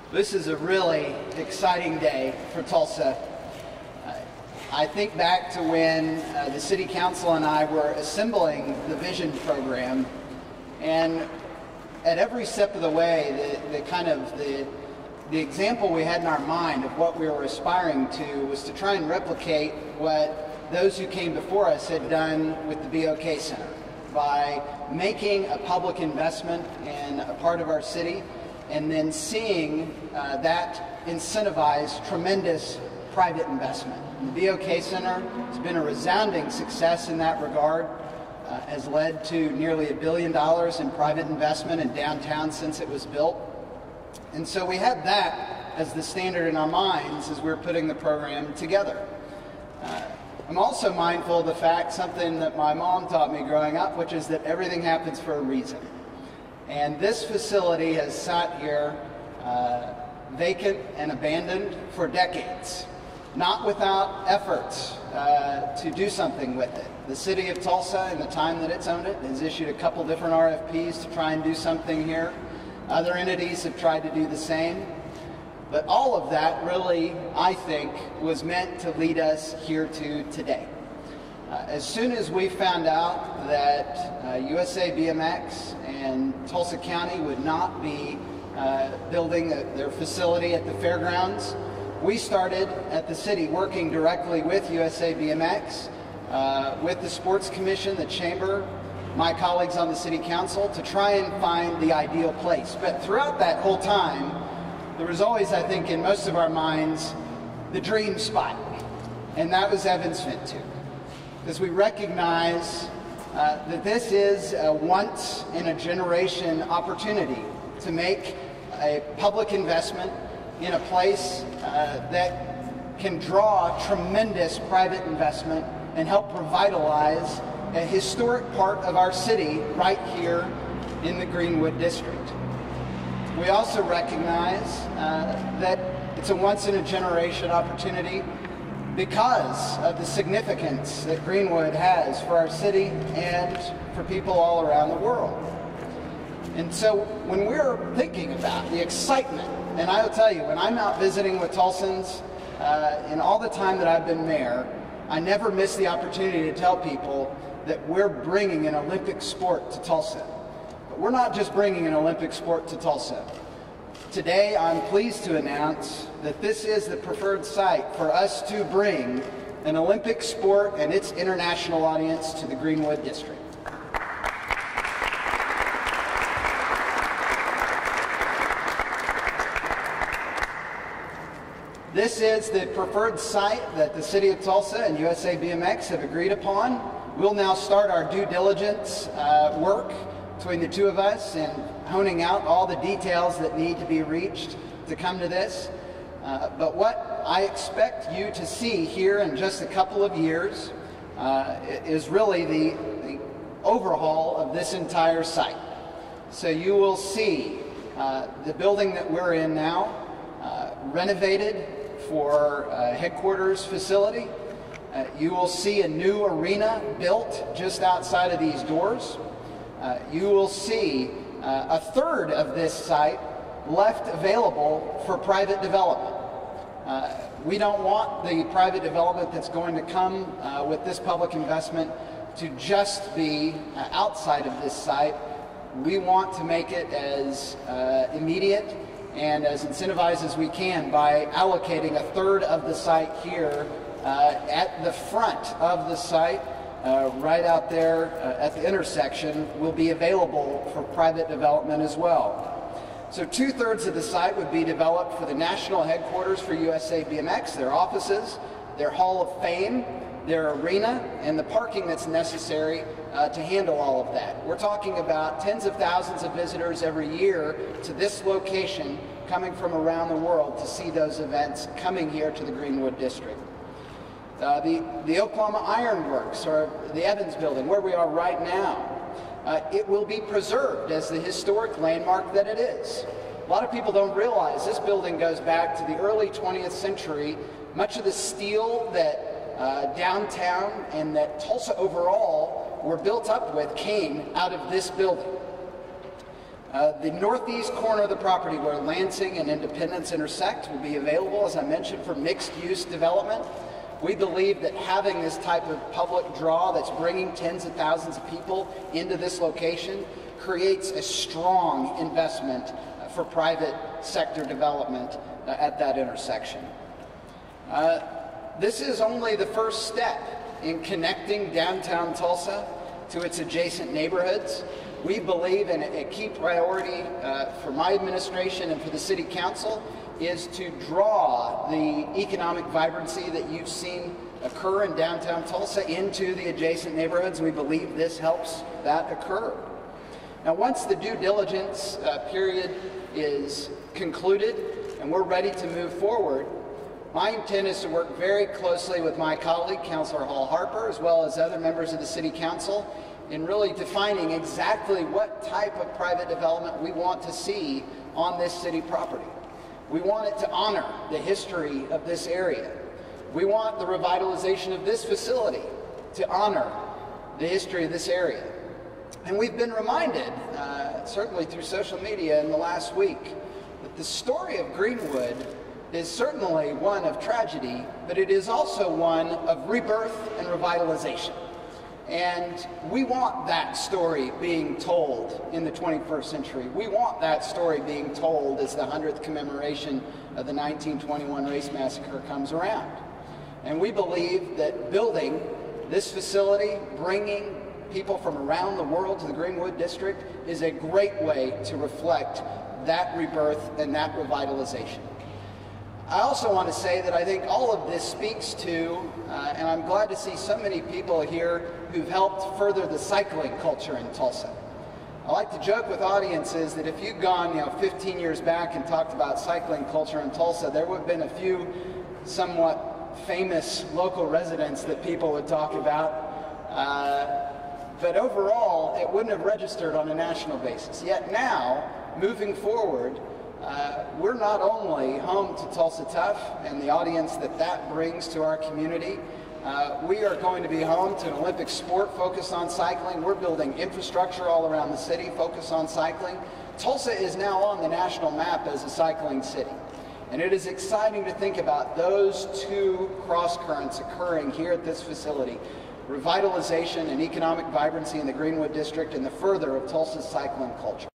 This is a really exciting day for Tulsa. I think back to when the City Council and I were assembling the Vision program, and at every step of the way, the example we had in our mind of what we were aspiring to was to try and replicate what those who came before us had done with the BOK Center by making a public investment in a part of our city and then seeing that incentivize tremendous private investment. The BOK Center has been a resounding success in that regard, has led to nearly $1 billion in private investment in downtown since it was built. And so we had that as the standard in our minds as we're putting the program together. I'm also mindful of the fact, something that my mom taught me growing up, which is that everything happens for a reason. And this facility has sat here vacant and abandoned for decades, not without efforts to do something with it. The City of Tulsa, in the time that it's owned it, has issued a couple different RFPs to try and do something here. Other entities have tried to do the same. But all of that really, I think, was meant to lead us here to today. As soon as we found out that USA BMX and Tulsa County would not be building their facility at the fairgrounds, we started at the city working directly with USA BMX, with the Sports Commission, the Chamber, my colleagues on the City Council, to try and find the ideal place. But throughout that whole time, there was always, I think, in most of our minds, the dream spot, and that was Evans Fit 2. Because we recognize that this is a once-in-a-generation opportunity to make a public investment in a place that can draw tremendous private investment and help revitalize a historic part of our city right here in the Greenwood District. We also recognize that it's a once-in-a-generation opportunity because of the significance that Greenwood has for our city and for people all around the world. And so when we're thinking about the excitement, and I will tell you, when I'm out visiting with Tulsans, in all the time that I've been mayor, I never miss the opportunity to tell people that we're bringing an Olympic sport to Tulsa. But we're not just bringing an Olympic sport to Tulsa. Today, I'm pleased to announce that this is the preferred site for us to bring an Olympic sport and its international audience to the Greenwood District. This is the preferred site that the City of Tulsa and USA BMX have agreed upon. We'll now start our due diligence work between the two of us and honing out all the details that need to be reached to come to this. But what I expect you to see here in just a couple of years is really the overhaul of this entire site. So you will see the building that we're in now renovated for headquarters facility. You will see a new arena built just outside of these doors. You will see a third of this site left available for private development. We don't want the private development that's going to come with this public investment to just be outside of this site. We want to make it as immediate and as incentivized as we can by allocating a third of the site here at the front of the site. Right out there at the intersection will be available for private development as well. So 2/3 of the site would be developed for the national headquarters for USA BMX, their offices, their Hall of Fame, their arena, and the parking that's necessary to handle all of that. We're talking about tens of thousands of visitors every year to this location coming from around the world to see those events coming here to the Greenwood District. The Oklahoma Iron Works, or the Evans Building, where we are right now, it will be preserved as the historic landmark that it is. A lot of people don't realize this building goes back to the early 20th century. Much of the steel that downtown and that Tulsa overall were built up with came out of this building. The northeast corner of the property where Lansing and Independence intersect will be available, as I mentioned, for mixed-use development. We believe that having this type of public draw that's bringing tens of thousands of people into this location creates a strong investment for private sector development at that intersection. This is only the first step in connecting downtown Tulsa to its adjacent neighborhoods. We believe in a key priority for my administration and for the City Council is to draw the economic vibrancy that you've seen occur in downtown Tulsa into the adjacent neighborhoods. We believe this helps that occur. Now, once the due diligence period is concluded and we're ready to move forward, my intent is to work very closely with my colleague, Councilor Hall Harper, as well as other members of the City Council, in really defining exactly what type of private development we want to see on this city property. We want it to honor the history of this area. We want the revitalization of this facility to honor the history of this area. And we've been reminded, certainly through social media in the last week, that the story of Greenwood is certainly one of tragedy, but it is also one of rebirth and revitalization. And we want that story being told in the 21st century. We want that story being told as the 100th commemoration of the 1921 race massacre comes around. And we believe that building this facility, bringing people from around the world to the Greenwood District, is a great way to reflect that rebirth and that revitalization. I also want to say that I think all of this speaks to, and I'm glad to see so many people here who've helped further the cycling culture in Tulsa. I like to joke with audiences that if you'd gone 15 years back and talked about cycling culture in Tulsa, there would have been a few somewhat famous local residents that people would talk about. But overall, it wouldn't have registered on a national basis. Yet now, moving forward, we're not only home to Tulsa Tough and the audience that brings to our community, we are going to be home to an Olympic sport focused on cycling. We're building infrastructure all around the city focused on cycling. Tulsa is now on the national map as a cycling city. And it is exciting to think about those two cross currents occurring here at this facility: revitalization and economic vibrancy in the Greenwood District and the further of Tulsa's cycling culture.